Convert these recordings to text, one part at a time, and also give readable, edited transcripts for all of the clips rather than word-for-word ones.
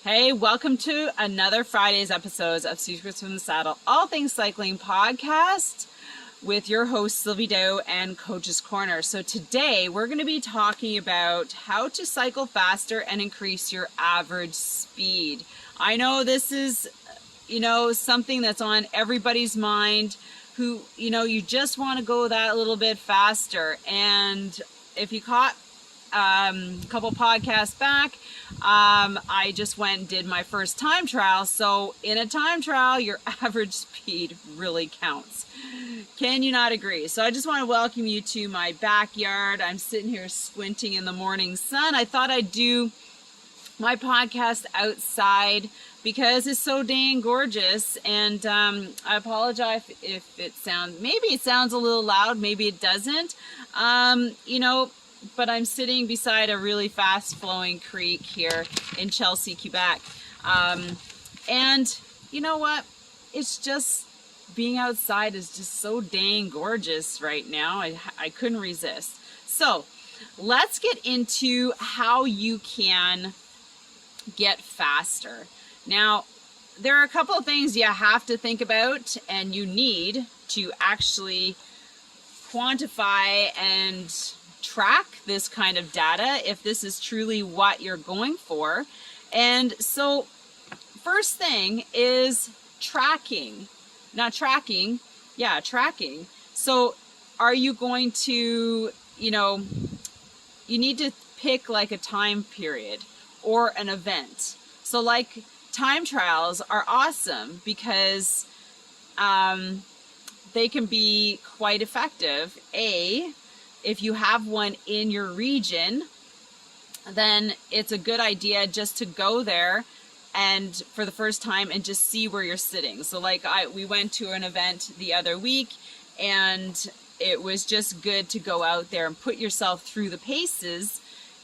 Hey, welcome to another Friday's episode of Secrets from the Saddle, all things cycling podcast with your host Sylvie and Coach's Corner. So today we're going to be talking about how to cycle faster and increase your average speed. I know this is, something that's on everybody's mind who, you just want to go that little bit faster. And if you caught a couple podcasts back, I just went and did my first time trial. So in a time trial, your average speed really counts. Can you not agree? So I just want to welcome you to my backyard. I'm sitting here squinting in the morning sun. I thought I'd do my podcast outside because it's so dang gorgeous. And I apologize if it sounds a little loud, maybe it doesn't. But I'm sitting beside a really fast-flowing creek here in Chelsea, Quebec. And you know what? It's just, being outside is just so dang gorgeous right now. I couldn't resist. So let's get into how you can get faster. Now, there are a couple of things you have to think about and you need to actually quantify and track this kind of data if this is truly what you're going for. And so first thing is tracking. Tracking. So are you going to, you need to pick like a time period or an event. So like time trials are awesome because they can be quite effective. If you have one in your region, then it's a good idea just to go there and for the first time and just see where you're sitting. So like we went to an event the other week and it was just good to go out there and put yourself through the paces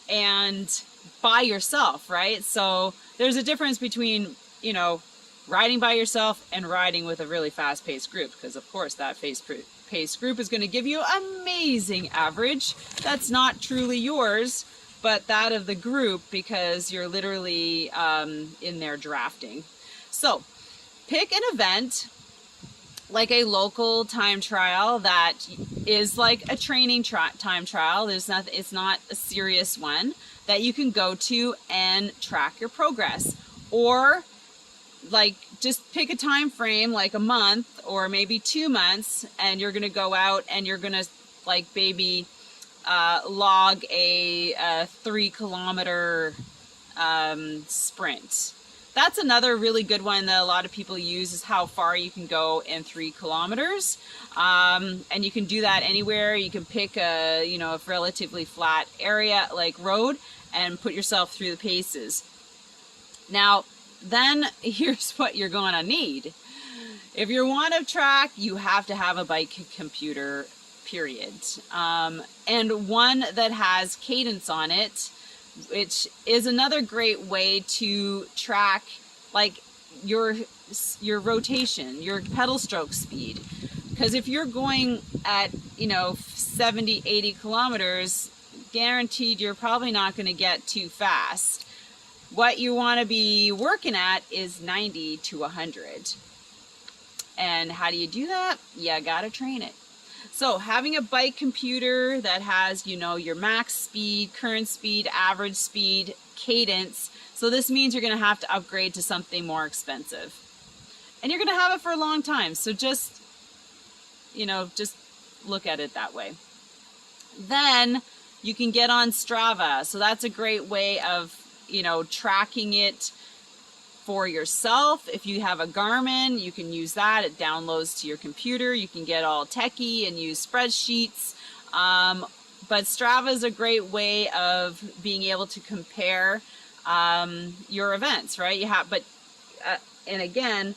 and by yourself, right? So there's a difference between, riding by yourself and riding with a really fast-paced group, because of course that fast-paced group is going to give you amazing average. That's not truly yours, but that of the group, because you're literally in there drafting. So pick an event like a local time trial that is like a training time trial. It's not a serious one that you can go to and track your progress. Or like just pick a time frame like a month or maybe 2 months, and you're going to go out and you're going to like log a 3-kilometer sprint. That's another really good one that a lot of people use, is how far you can go in 3 kilometers. And you can do that anywhere. You can pick a relatively flat area like road and put yourself through the paces. Now, then here's what you're going to need. If you want to track, you have to have a bike computer, period. And one that has cadence on it, which is another great way to track like your rotation, your pedal stroke speed. Because if you're going at, 70, 80 kilometers, guaranteed you're probably not going to get too fast. What you want to be working at is 90 to 100. And how do you do that? You got to train it. So having a bike computer that has, your max speed, current speed, average speed, cadence. So this means you're going to have to upgrade to something more expensive. And you're going to have it for a long time. So just look at it that way. Then you can get on Strava. So that's a great way of, tracking it for yourself. If you have a Garmin, you can use that. It downloads to your computer. You can get all techie and use spreadsheets. But Strava is a great way of being able to compare your events, right? And again,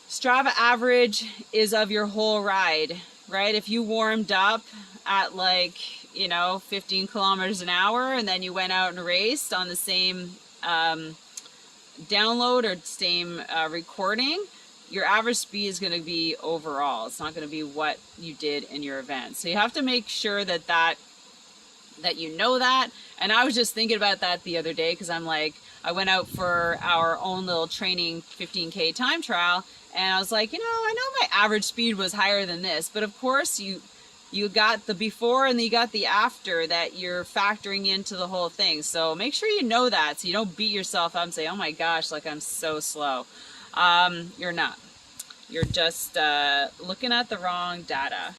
Strava average is of your whole ride, right? If you warmed up at 15 kilometers an hour and then you went out and raced on the same download or same recording, your average speed is going to be overall. It's not going to be what you did in your event. So you have to make sure that you know that, And I was just thinking about that the other day because I'm like, I went out for our own little training 15K time trial, and I was like, you know, I know my average speed was higher than this, but of course you got the before and you got the after that you're factoring into the whole thing. So make sure you know that so you don't beat yourself up and say, oh my gosh, like I'm so slow. You're not. You're just looking at the wrong data.